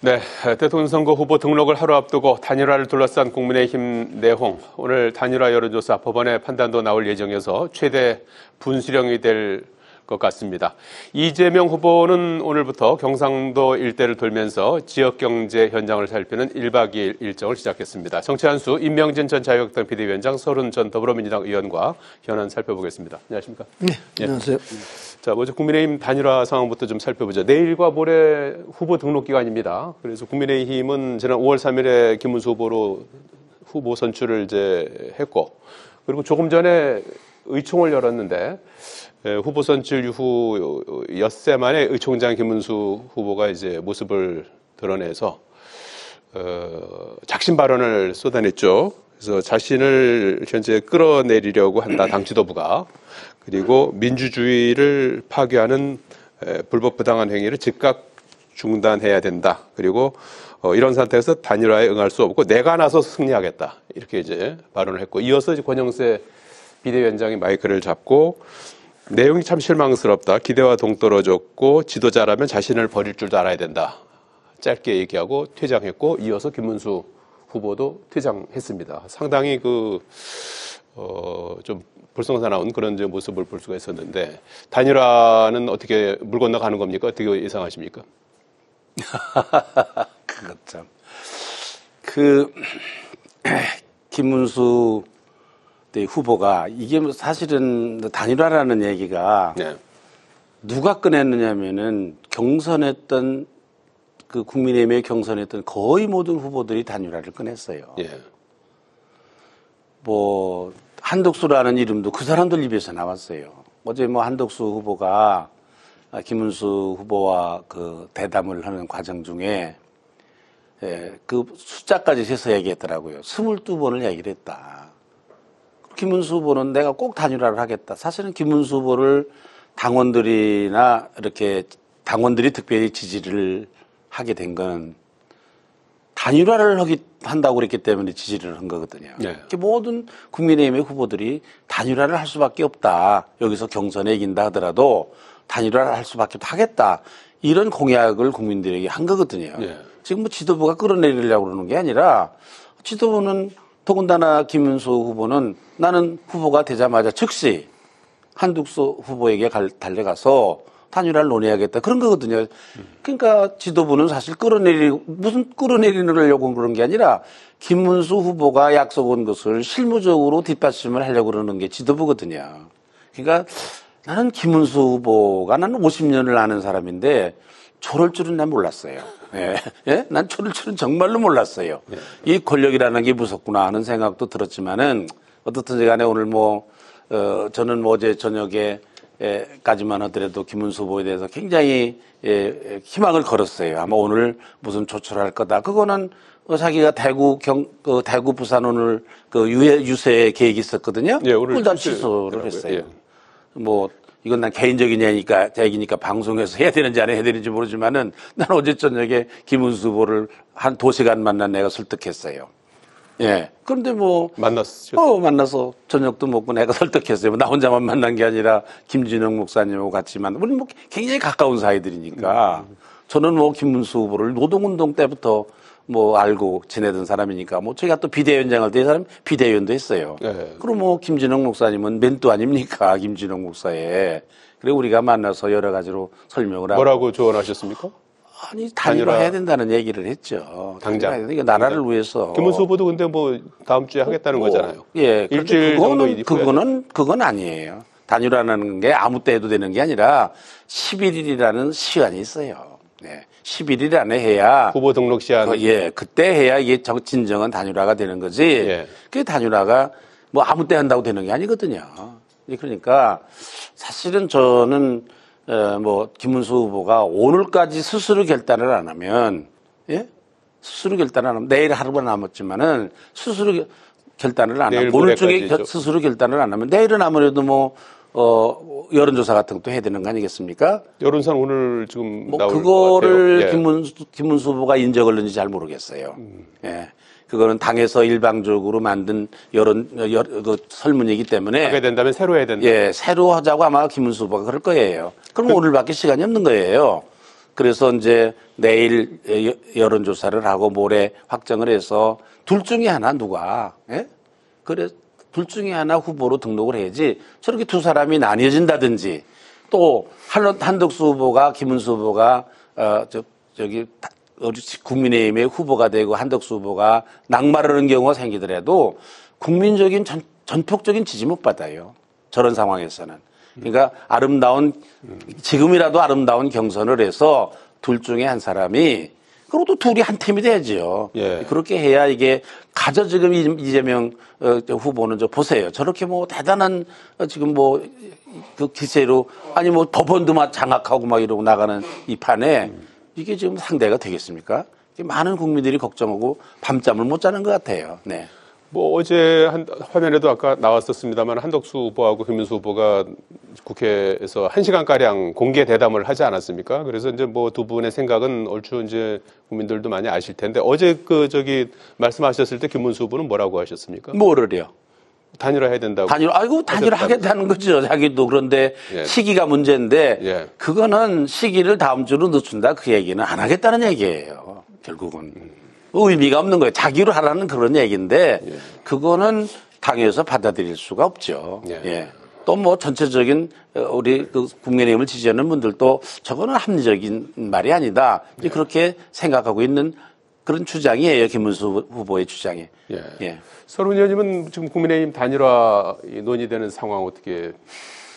네, 대통령 선거 후보 등록을 하루 앞두고 단일화를 둘러싼 국민의힘 내홍. 오늘 단일화 여론조사 법원의 판단도 나올 예정이어서 최대 분수령이 될 것 같습니다. 이재명 후보는 오늘부터 경상도 일대를 돌면서 지역경제 현장을 살피는 1박 2일 일정을 시작했습니다. 정치 한수 임명진 전 자유한국당 비대위원장, 서른 전 더불어민주당 의원과 현안 살펴보겠습니다. 안녕하십니까? 네, 안녕하세요. 자, 먼저 국민의힘 단일화 상황부터 좀 살펴보죠. 내일과 모레 후보 등록 기간입니다. 그래서 국민의힘은 지난 5월 3일에 김문수 후보로 후보 선출을 이제 했고, 그리고 조금 전에 의총을 열었는데, 후보 선출 이후 엿새 만에 의총장 김문수 후보가 이제 모습을 드러내서 작심 발언을 쏟아냈죠. 그래서 자신을 현재 끌어내리려고 한다, 당 지도부가. 그리고 민주주의를 파괴하는 불법 부당한 행위를 즉각 중단해야 된다. 그리고 이런 상태에서 단일화에 응할 수 없고 내가 나서 승리하겠다. 이렇게 이제 발언을 했고, 이어서 이제 권영세 비대위원장이 마이크를 잡고 내용이 참 실망스럽다. 기대와 동떨어졌고 지도자라면 자신을 버릴 줄도 알아야 된다. 짧게 얘기하고 퇴장했고, 이어서 김문수 후보도 퇴장했습니다. 상당히 좀 불성사나운 그런 모습을 볼 수가 있었는데, 단일화는 어떻게 물 건너가는 겁니까? 어떻게 예상하십니까? 그것 참. 김문수 후보가 이게 사실은 단일화라는 얘기가 네. 누가 꺼냈느냐면은 경선했던 국민의힘에 경선했던 거의 모든 후보들이 단일화를 꺼냈어요. 예. 뭐 한덕수라는 이름도 그 사람들 입에서 나왔어요. 어제 한덕수 후보가 김문수 후보와 대담을 하는 과정 중에 그 숫자까지 세서 얘기했더라고요. 22번을 얘기를 했다. 김문수 후보는 내가 꼭 단일화를 하겠다. 사실은 김문수 후보를 당원들이 특별히 지지를 하게 된 건 단일화를 한다고 그랬기 때문에 지지를 한 거거든요. 네. 모든 국민의힘의 후보들이 단일화를 할 수밖에 없다. 여기서 경선에 이긴다 하더라도 단일화를 할 수밖에 없다. 하겠다. 이런 공약을 국민들에게 한 거거든요. 네. 지금 지도부가 끌어내리려고 그러는 게 아니라, 지도부는 더군다나 김문수 후보는 나는 후보가 되자마자 즉시 한덕수 후보에게 달려가서 단일화를 논의하겠다. 그런 거거든요. 그러니까 지도부는 사실 무슨 끌어내리려고 그런 게 아니라 김문수 후보가 약속한 것을 실무적으로 뒷받침을 하려고 그러는 게 지도부거든요. 그러니까 나는 김문수 후보가 나는 50년을 아는 사람인데 저럴 줄은 난 몰랐어요. 예. 예? 난 저럴 줄은 정말로 몰랐어요. 예. 이 권력이라는 게 무섭구나 하는 생각도 들었지만은, 어떻든지 간에 오늘 저는 어제 저녁에 까지만 하더라도 김문수 후보에 대해서 굉장히 희망을 걸었어요. 아마 오늘 무슨 조처를 할 거다. 그거는 자기가 대구 부산 오늘 유세 계획이 있었거든요. 예, 오늘 그걸 다 취소를 했어요. 예. 이건 난 개인적인 얘기니까 방송에서 해야 되는지 안 해야 되는지 모르지만은, 난 어제 저녁에 김문수 후보를 한 2시간 만난 내가 설득했어요. 예. 그런데 만나서 저녁도 먹고 내가 설득했어요. 나 혼자만 만난 게 아니라 김진영 목사님하고 같이 우리 굉장히 가까운 사이들이니까. 저는 김문수 후보를 노동운동 때부터 알고 지내던 사람이니까, 저희가 또 비대위원장 할 때 이 사람 비대위원도 했어요. 네. 그리고 김진영 목사님은 멘토 아닙니까? 김진영 목사에. 그리고 우리가 만나서 여러 가지로 설명을 하고. 뭐라고 조언하셨습니까? 아니, 단일화 해야 된다는 얘기를 했죠. 당장. 이게 나라를 위해서. 김문수 후보도 근데 다음 주에 하겠다는 거잖아요. 예. 일주일 정도 그건 아니에요. 단일화라는 게 아무 때 해도 되는 게 아니라 11일이라는 시간이 있어요. 네. 11일 안에 해야. 후보 등록 시한. 그때 해야 이게 진정한 단일화가 되는 거지. 예. 그 단일화가 아무 때 한다고 되는 게 아니거든요. 그러니까 사실은 저는 김문수 후보가 오늘까지 스스로 결단을 안 하면, 스스로 결단을 안 하면, 내일 하루가 남았지만은 스스로 결단을 안 하면, 오늘 중에 스스로 결단을 안 하면 내일은 아무래도 여론조사 같은 것도 해야 되는 거 아니겠습니까? 여론조사는 오늘 지금 나올 그거를 것 같아요. 김문수 후보가 인정을 했는지 잘 모르겠어요. 예. 그거는 당에서 일방적으로 만든 설문이기 때문에. 하게 된다면 새로 해야 된다. 예, 새로 하자고 아마 김문수 후보가 그럴 거예요. 그럼 오늘밖에 시간이 없는 거예요. 그래서 이제 내일 여론조사를 하고 모레 확정을 해서 둘 중에 하나 누가, 예? 그래, 둘 중에 하나 후보로 등록을 해야지 저렇게 두 사람이 나뉘어진다든지 또 한덕수 후보가 김문수 후보가 저기 국민의힘의 후보가 되고 한덕수 후보가 낙마하는 경우가 생기더라도 국민적인 전폭적인 지지 못 받아요. 저런 상황에서는. 그러니까 지금이라도 아름다운 경선을 해서 둘 중에 한 사람이 그리고 또 둘이 한 팀이 돼야지요. 예. 그렇게 해야 이게 지금 이재명 후보는 보세요. 저렇게 뭐 대단한 지금 뭐 그 기세로 아니 뭐 법원도 막 장악하고 막 이러고 나가는 이 판에 이게 지금 상대가 되겠습니까? 많은 국민들이 걱정하고 밤잠을 못 자는 것 같아요. 네. 뭐 어제 화면에도 아까 나왔었습니다만 한덕수 후보하고 김문수 후보가 국회에서 1시간가량 공개 대담을 하지 않았습니까? 그래서 이제 뭐 두 분의 생각은 얼추 이제 국민들도 많이 아실 텐데 어제 말씀하셨을 때 김문수 후보는 뭐라고 하셨습니까? 뭐를요? 단일화해야 된다고. 단일화하겠다는 거죠. 자기도. 그런데 예. 시기가 문제인데 예. 그거는 시기를 다음 주로 늦춘다 그 얘기는 안 하겠다는 얘기예요. 결국은. 의미가 없는 거예요. 자기로 하라는 그런 얘기인데 예. 그거는 당에서 받아들일 수가 없죠. 예. 예. 또 뭐 전체적인 우리 국민의힘을 지지하는 분들도 저거는 합리적인 말이 아니다. 이제 그렇게 생각하고 있는 그런 주장이에요. 김문수 후보의 주장이. 예. 예. 서른 의원님은 지금 국민의힘 단일화 논의되는 상황 어떻게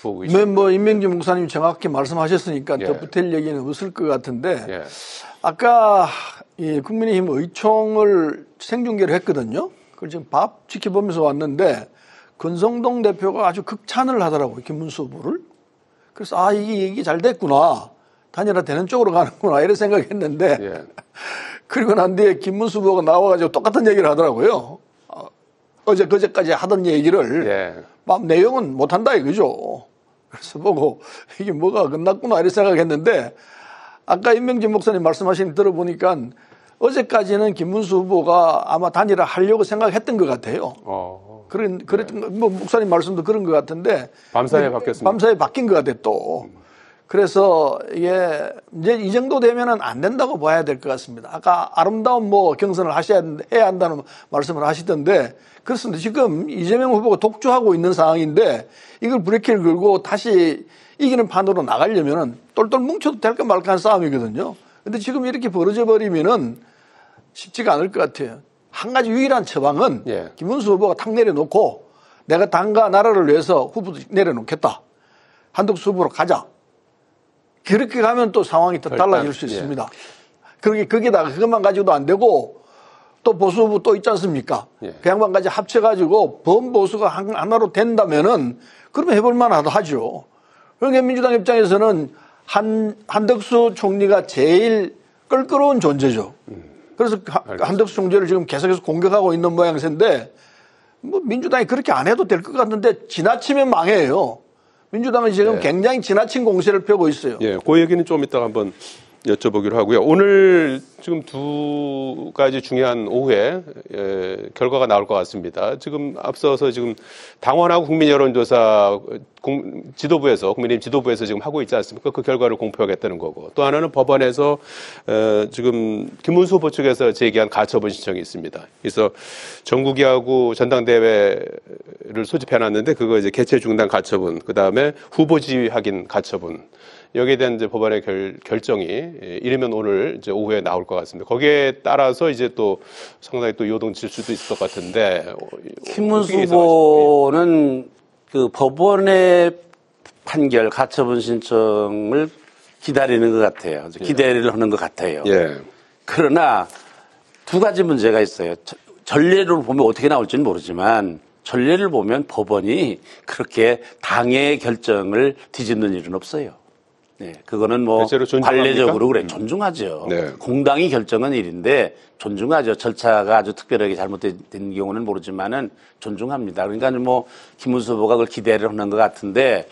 보고 계십니까? 뭐 임명진 목사님 정확히 말씀하셨으니까 예. 덧붙일 얘기는 없을 것 같은데 예. 아까 이 국민의힘 의총을 생중계를 했거든요. 그걸 지금 밥 지켜보면서 왔는데 권성동 대표가 아주 극찬을 하더라고요. 김문수 후보를. 그래서 이게 얘기 잘 됐구나. 단일화 되는 쪽으로 가는구나 이런 생각했는데 예. 그리고 난 뒤에 김문수 후보가 나와가지고 똑같은 얘기를 하더라고요. 그제까지 하던 얘기를 예. 내용은 못한다 이거죠. 그래서 보고 이게 뭐가 끝났구나 이런 생각했는데 아까 임명진 목사님 말씀하신 거 들어보니까 어제까지는 김문수 후보가 아마 단일화 하려고 생각했던 것 같아요. 그랬던 뭐 목사님 말씀도 그런 것 같은데 밤사이에 바뀌었습니다. 밤사이에 바뀐 것 같아 또. 그래서 이게 이제 이 정도 되면은 안 된다고 봐야 될 것 같습니다. 아까 아름다운 뭐 경선을 해야 한다는 말씀을 하시던데 그렇습니다. 지금 이재명 후보가 독주하고 있는 상황인데 이걸 브레이크를 걸고 다시 이기는 판으로 나가려면은 똘똘 뭉쳐도 될까 말까 한 싸움이거든요. 근데 지금 이렇게 벌어져 버리면은 쉽지가 않을 것 같아요. 한 가지 유일한 처방은 예. 김문수 후보가 탁 내려놓고 내가 당과 나라를 위해서 후보도 내려놓겠다. 한덕수 후보로 가자. 그렇게 가면 또 상황이 더 달라질 수 있습니다. 거기다가 그것만 가지고도 안 되고 또 보수 후보 또 있지 않습니까? 예. 그 양반까지 합쳐가지고 범보수가 하나로 된다면은 그러면 해볼 만하다 하죠. 그러니까 민주당 입장에서는 한덕수 총리가 제일 껄끄러운 존재죠. 그래서 한덕수 총재를 지금 계속해서 공격하고 있는 모양새인데 뭐 민주당이 그렇게 안 해도 될 것 같은데 지나치면 망해요. 민주당은 지금 굉장히 지나친 공세를 펴고 있어요. 예, 그 얘기는 좀 이따가 한번 여쭤보기로 하고요. 오늘 지금 두 가지 중요한 오후에 결과가 나올 것 같습니다. 지금 앞서서 지금 당원하고 국민 여론조사 국민의힘 지도부에서 지금 하고 있지 않습니까? 그 결과를 공표하겠다는 거고 또 하나는 법원에서 지금 김문수 후보 측에서 제기한 가처분 신청이 있습니다. 그래서 정국이하고 전당대회를 소집해놨는데 그거 이제 개최 중단 가처분, 그 다음에 후보 지위 확인 가처분. 여기에 대한 이제 법원의 결정이 이르면 오늘 이제 오후에 나올 것 같습니다. 거기에 따라서 이제 또 상당히 또 요동칠 수도 있을 것 같은데. 김문수 후보는 그 법원의 판결 가처분 신청을 기다리는 것 같아요. 기대를 하는 것 같아요. 예. 그러나 두 가지 문제가 있어요. 전례를 보면 어떻게 나올지는 모르지만 전례를 보면 법원이 그렇게 당의 결정을 뒤집는 일은 없어요. 네, 그거는 뭐 관례적으로 그래 존중하죠. 네. 공당이 결정한 일인데 존중하죠. 절차가 아주 특별하게 잘못된 경우는 모르지만은 존중합니다. 그러니까 뭐 김문수 후보가 그걸 기대를 하는 것 같은데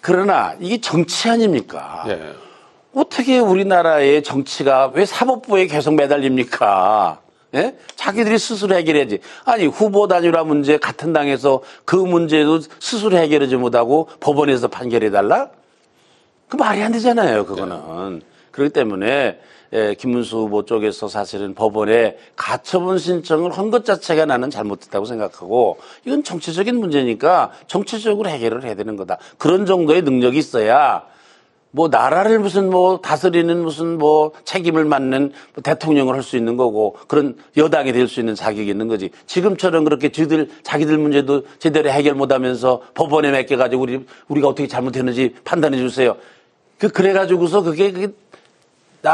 그러나 이게 정치 아닙니까? 예. 어떻게 우리나라의 정치가 왜 사법부에 계속 매달립니까? 예? 자기들이 스스로 해결해야지. 아니 후보 단일화 문제 같은 당에서 그 문제도 스스로 해결하지 못하고 법원에서 판결해달라? 그 말이 안 되잖아요, 그거는. 그렇기 때문에 김문수 후보 쪽에서 사실은 법원에 가처분 신청을 한 것 자체가 나는 잘못됐다고 생각하고 이건 정치적인 문제니까 정치적으로 해결을 해야 되는 거다. 그런 정도의 능력이 있어야 뭐 나라를 무슨 뭐 다스리는 무슨 뭐 책임을 맡는 뭐 대통령을 할 수 있는 거고 그런 여당이 될 수 있는 자격이 있는 거지. 지금처럼 그렇게 자기들 문제도 제대로 해결 못하면서 법원에 맡겨가지고 우리가 어떻게 잘못했는지 판단해 주세요. 그래가지고서 그게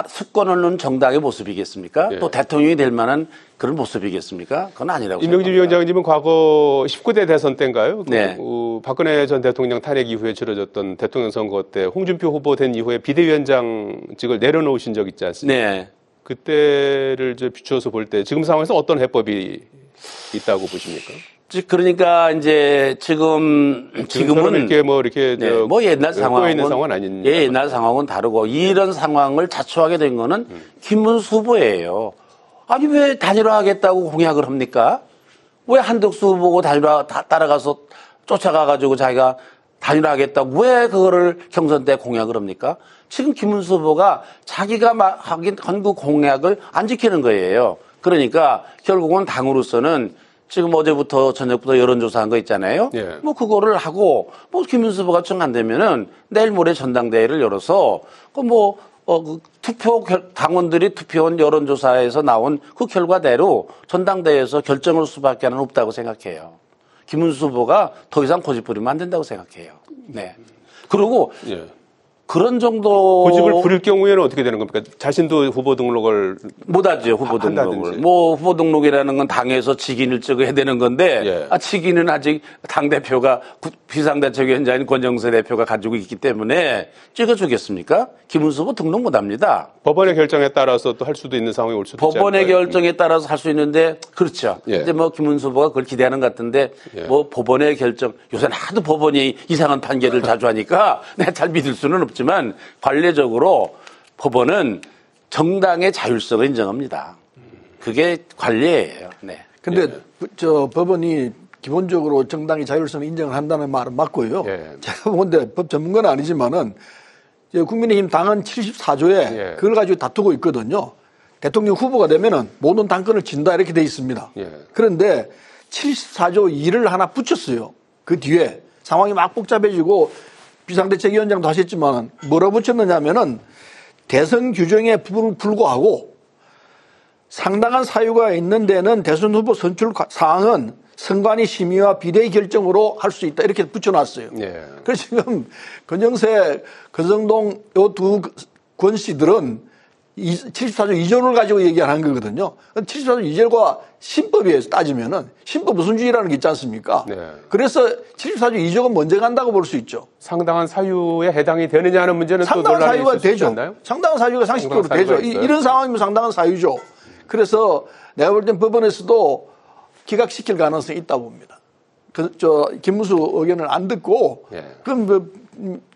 수권을 놓은 정당의 모습이겠습니까? 예. 또 대통령이 될 만한 그런 모습이겠습니까? 그건 아니라고 임명진 생각합니다. 위원장님은 과거 19대 대선 때인가요? 네. 박근혜 전 대통령 탄핵 이후에 치러졌던 대통령 선거 때 홍준표 후보 된 이후에 비대위원장직을 내려놓으신 적 있지 않습니까? 네. 그때를 비추어서 볼 때 지금 상황에서 어떤 해법이 있다고 보십니까? 그러니까 이제 지금은 이렇게 네, 뭐 옛날 상황은 있는 상황은 아닌 옛날 상황은 다르고 이런 상황을 자초하게 된 거는 김문수 후보예요. 아니 왜 단일화하겠다고 공약을 합니까? 왜 한덕수 후보고 따라가서 쫓아가가지고 자기가 단일화하겠다고 왜 그거를 경선 때 공약을 합니까? 지금 김문수 후보가 자기가 한 그 공약을 안 지키는 거예요. 그러니까 결국은 당으로서는 지금 어제부터 저녁부터 여론조사한 거 있잖아요. 예. 뭐 그거를 하고 뭐 김문수 후보가 정 안 되면은 내일 모레 전당대회를 열어서 그 당원들이 투표한 여론조사에서 나온 그 결과대로 전당대회에서 결정할 수밖에 없다고 생각해요. 김문수 후보가 더 이상 고집 부리면 안 된다고 생각해요. 네. 그리고 예. 그런 정도 고집을 부릴 경우에는 어떻게 되는 겁니까? 자신도 후보 등록을 못하죠, 후보 등록을. 한다든지. 뭐 후보 등록이라는 건 당에서 직인을 찍어야 되는 건데 예. 직인은 아직 당 대표가 비상대책위원장인 권영세 대표가 가지고 있기 때문에 찍어주겠습니까? 김문수 후보 등록 못합니다. 법원의 결정에 따라서 또 할 수도 있는 상황이 올 수도 있지 법원의 않을까요? 결정에 따라서 할 수 있는데 그렇죠. 예. 이제 뭐 김문수 후보가 그걸 기대하는 것 같은데 예. 뭐 법원의 결정 요새는 하도 법원이 이상한 판결을 자주 하니까 내가 잘 믿을 수는 없지만 관례적으로 법원은 정당의 자율성을 인정합니다. 그게 관례예요. 네. 근데 법원이 기본적으로 정당의 자율성을 인정을 한다는 말은 맞고요. 예. 제가 보건데 법 전문가는 아니지만은 국민의힘 당은 74조에 예. 그걸 가지고 다투고 있거든요. 대통령 후보가 되면은 모든 당권을 진다 이렇게 돼 있습니다. 예. 그런데 74조 2를 하나 붙였어요. 그 뒤에 상황이 막 복잡해지고 비상대책위원장도 하셨지만 뭐라 붙였느냐면은 대선 규정에 불구하고 상당한 사유가 있는 데는 대선 후보 선출 사항은 선관위 심의와 비대위 결정으로 할 수 있다 이렇게 붙여놨어요. 예. 그래서 지금 권영세, 권성동 요 두 권 씨들은 74조 2조를 가지고 얘기하는 거거든요. 74조 2조가 신법이에요. 따지면은 신법 우선주의라는 게 있지 않습니까? 네. 그래서 74조 2조가 먼저 간다고 볼 수 있죠. 상당한 사유에 해당이 되느냐 하는 문제는 또 상당한 논란이 사유가 있을 수 있지 되죠. 않나요? 상당한 사유가 상식적으로 상당한 되죠. 사유가 있어요? 이런 상황이면 상당한 사유죠. 그래서 내가 볼 땐 법원에서도 기각시킬 가능성이 있다고 봅니다. 김문수 의견을 안 듣고 예. 그럼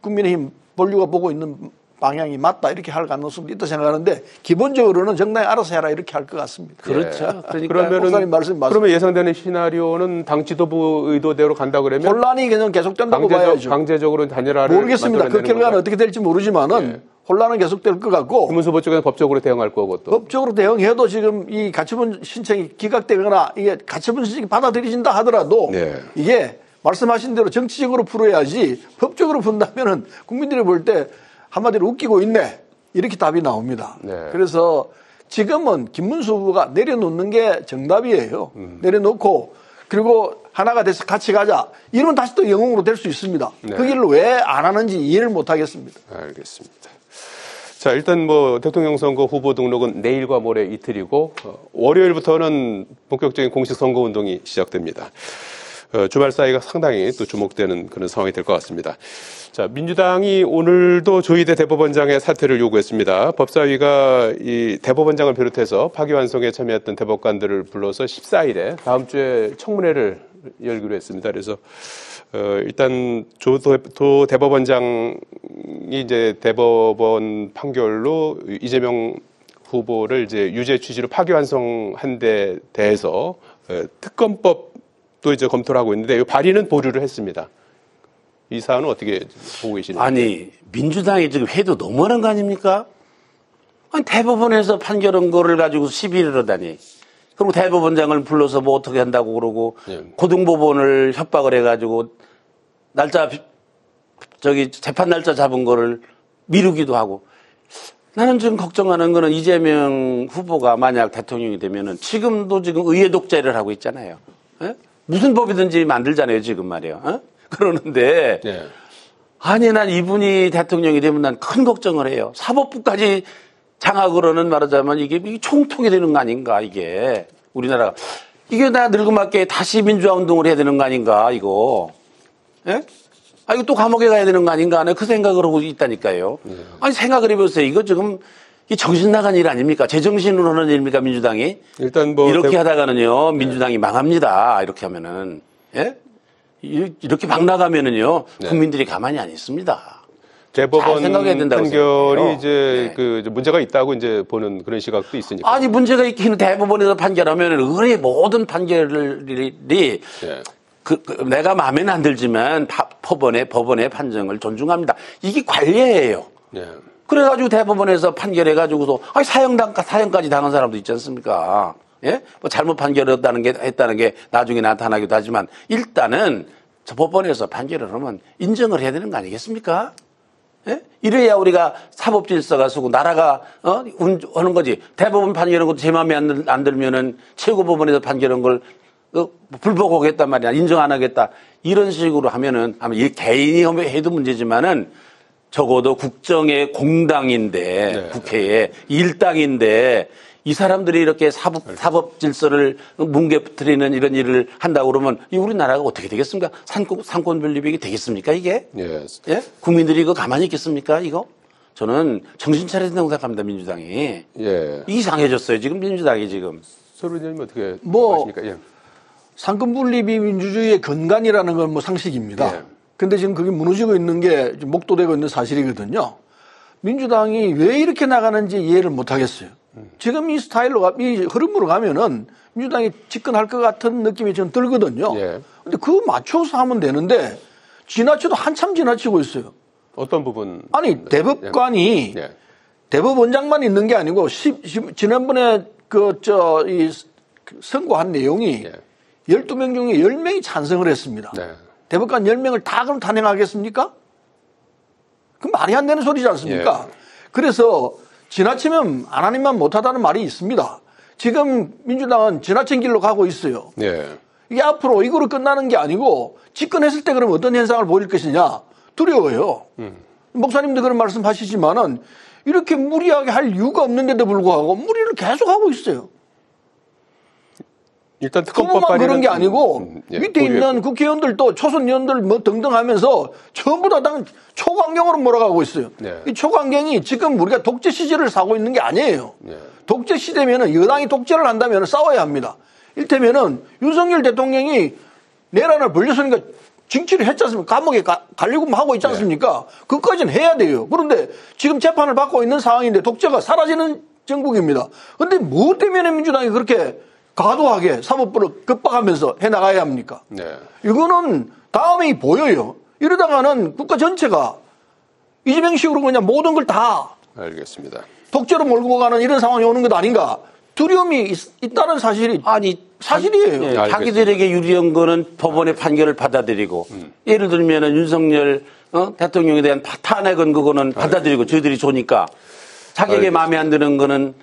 국민의힘 본류가 보고 있는 방향이 맞다 이렇게 할 가능성도 있다 생각하는데 기본적으로는 정당이 알아서 해라 이렇게 할 것 같습니다. 그렇죠. 그러니까 목사님 말씀이 맞습니다. 그러면 예상되는 시나리오는 당 지도부 의도대로 간다 그러면 혼란이 그냥 계속된다고 봐야죠. 강제적으로 단일화를 모르겠습니다. 그 만들어내는 결과는 건가요? 어떻게 될지 모르지만은 예. 혼란은 계속될 것 같고 김문수 후보 쪽에서 법적으로 대응할 거고 또 법적으로 대응해도 지금 이 가처분 신청이 기각되거나 이게 가처분 신청이 받아들여진다 하더라도 네. 이게 말씀하신 대로 정치적으로 풀어야지 법적으로 푼다면은 국민들이 볼 때 한마디로 웃기고 있네 이렇게 답이 나옵니다. 네. 그래서 지금은 김문수 후보가 내려놓는 게 정답이에요. 내려놓고 그리고 하나가 돼서 같이 가자. 이러면 다시 또 영웅으로 될 수 있습니다. 네. 그 길을 왜 안 하는지 이해를 못 하겠습니다. 알겠습니다. 자, 일단 대통령 선거 후보 등록은 내일과 모레 이틀이고 월요일부터는 본격적인 공식 선거 운동이 시작됩니다. 주말 사이가 상당히 또 주목되는 그런 상황이 될 것 같습니다. 자, 민주당이 오늘도 조희대 대법원장의 사퇴를 요구했습니다. 법사위가 이 대법원장을 비롯해서 파기환송에 참여했던 대법관들을 불러서 14일에 다음 주에 청문회를 열기로 했습니다. 그래서 일단 조 대법원장이 이제 대법원 판결로 이재명 후보를 이제 유죄 취지로 파기환송한 데 대해서 특검법도 이제 검토를 하고 있는데 이 발의는 보류를 했습니다. 이 사안은 어떻게 보고 계시나요? 아니 민주당이 지금 해도 너무하는 거 아닙니까? 아니, 대법원에서 판결한 거를 가지고 시비를 하다니. 그리고 대법원장을 불러서 뭐 어떻게 한다고 그러고 예. 고등법원을 협박을 해가지고 날짜 재판 날짜 잡은 거를 미루기도 하고. 나는 지금 걱정하는 거는 이재명 후보가 만약 대통령이 되면은 지금 의회 독재를 하고 있잖아요. 예? 무슨 법이든지 만들잖아요, 지금 말이에요. 어? 그러는데 예. 아니, 난 이분이 대통령이 되면 난 큰 걱정을 해요. 사법부까지 장악으로는 말하자면 이게 총통이 되는 거 아닌가, 이게. 우리나라가. 이게 나 늙음맞게 다시 민주화 운동을 해야 되는 거 아닌가, 이거. 예? 아, 이거 또 감옥에 가야 되는 거 아닌가 하는 그 생각을 하고 있다니까요. 아니, 생각을 해보세요. 이거 지금 이 정신 나간 일 아닙니까? 제정신으로 하는 일입니까, 민주당이? 일단 뭐 이렇게 하다가는요, 민주당이 망합니다. 이렇게 하면은. 예? 이렇게 막 나가면은요, 국민들이 가만히 안 있습니다. 대법원 생각해야 된다고 판결이 생각해요. 이제 네. 그 문제가 있다고 이제 보는 그런 시각도 있으니까. 아니, 문제가 있기는 대법원에서 판결하면은 의뢰 모든 판결이 예. 내가 마음에는 안 들지만 법원의 판정을 존중합니다. 이게 관례예요. 예. 그래가지고 대법원에서 판결해가지고서 사형까지 당한 사람도 있지 않습니까? 예? 뭐 잘못 판결했다는 게 나중에 나타나기도 하지만 일단은 저 법원에서 판결을 하면 인정을 해야 되는 거 아니겠습니까? 예? 이래야 우리가 사법 질서가 서고 나라가 하는 거지. 대법원 판결한 것도 제 마음에 안 들면은 최고법원에서 판결한 걸 불복하겠단 말이야. 인정 안 하겠다. 이런 식으로 하면은 아마 이 개인이 해도 문제지만은 적어도 국정의 공당인데 네. 국회에 일당인데 이 사람들이 이렇게 사법 질서를 뭉개뜨리는 이런 일을 한다고 그러면 이 우리나라가 어떻게 되겠습니까? 상권 분립이 되겠습니까 이게? 예. 예? 국민들이 이거 가만히 있겠습니까 이거? 저는 정신 차려야 된다고 생각합니다 민주당이. 예. 이상해졌어요 지금 민주당이 지금. 서울의원님 어떻게 뭐 하십니까? 예. 상권 분립이 민주주의의 근간이라는 건 뭐 상식입니다. 예. 근데 지금 그게 무너지고 있는 게 목도되고 있는 사실이거든요. 민주당이 왜 이렇게 나가는지 이해를 못 하겠어요. 지금 이 스타일로, 이 흐름으로 가면은 민주당이 집권할 것 같은 느낌이 좀 들거든요. 예. 근데 그거 맞춰서 하면 되는데 지나쳐도 한참 지나치고 있어요. 어떤 부분? 아니, 대법관이 예. 대법원장만 있는 게 아니고 지난번에 이 선고한 내용이 예. 12명 중에 10명이 찬성을 했습니다. 네. 대법관 10명을 다 그럼 탄핵하겠습니까? 그 말이 안 되는 소리지 않습니까? 예. 그래서 지나치면 하나님만 못하다는 말이 있습니다. 지금 민주당은 지나친 길로 가고 있어요. 예. 이게 앞으로 이거로 끝나는 게 아니고 집권했을 때 그럼 어떤 현상을 보일 것이냐 두려워요. 목사님도 그런 말씀 하시지만은 이렇게 무리하게 할 이유가 없는데도 불구하고 무리를 계속하고 있어요. 일단 특검법 그것만 그런 게 발의는- 아니고 예. 밑에 있는 국회의원들도 초선 의원들 뭐 등등 하면서 전부 다 초강경으로 몰아가고 있어요. 네. 이 초강경이 지금 우리가 독재 시절을 사고 있는 게 아니에요. 예. 독재 시대면은 여당이 독재를 한다면 싸워야 합니다. 일테면은 윤석열 대통령이 내란을 벌렸으니까 징치를 했지 않습니까? 감옥에 가려고 하고 있지 않습니까? 그것까지는 해야 돼요. 그런데 지금 재판을 받고 있는 상황인데 독재가 사라지는 정국입니다. 그런데 뭐 때문에 민주당이 그렇게 과도하게 사법부를 급박하면서 해나가야 합니까? 네. 이거는 다음이 보여요. 이러다가는 국가 전체가 이재명식으로 그냥 모든 걸 다 알겠습니다. 독재로 몰고 가는 이런 상황이 오는 것 아닌가. 두려움이 있다는 사실이 사실이에요. 예, 자기들에게 유리한 거는 법원의 판결을 받아들이고 예를 들면은 윤석열 대통령에 대한 탄핵은 그거는 받아들이고 저희들이 좋으니까 자기에게 알겠습니다. 마음에 안 드는 거는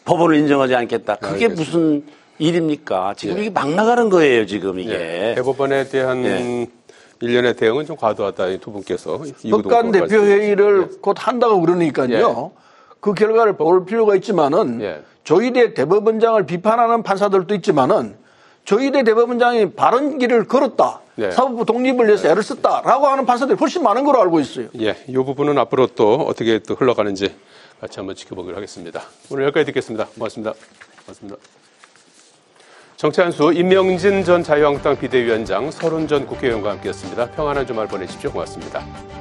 법원을 인정하지 않겠다. 그게 알겠습니다. 무슨 일입니까? 지금 예. 이게 막 나가는 거예요, 지금 이게. 예. 대법원에 대한 예. 일련의 대응은 좀 과도하다. 이 두 분께서. 법관 대표회의를 곧 한다고 그러니까요. 그 결과를 볼 필요가 있지만은 예. 조희대 대법원장을 비판하는 판사들도 있지만은 조희대 대법원장이 바른 길을 걸었다. 네. 사법부 독립을 위해서 애를 썼다라고 하는 판사들이 훨씬 많은 걸로 알고 있어요. 예, 이 부분은 앞으로 또 어떻게 또 흘러가는지 같이 한번 지켜보기로 하겠습니다. 오늘 여기까지 듣겠습니다. 고맙습니다. 고맙습니다. 정치한수 임명진 전 자유한국당 비대위원장, 서른 전 국회의원과 함께했습니다. 평안한 주말 보내십시오. 고맙습니다.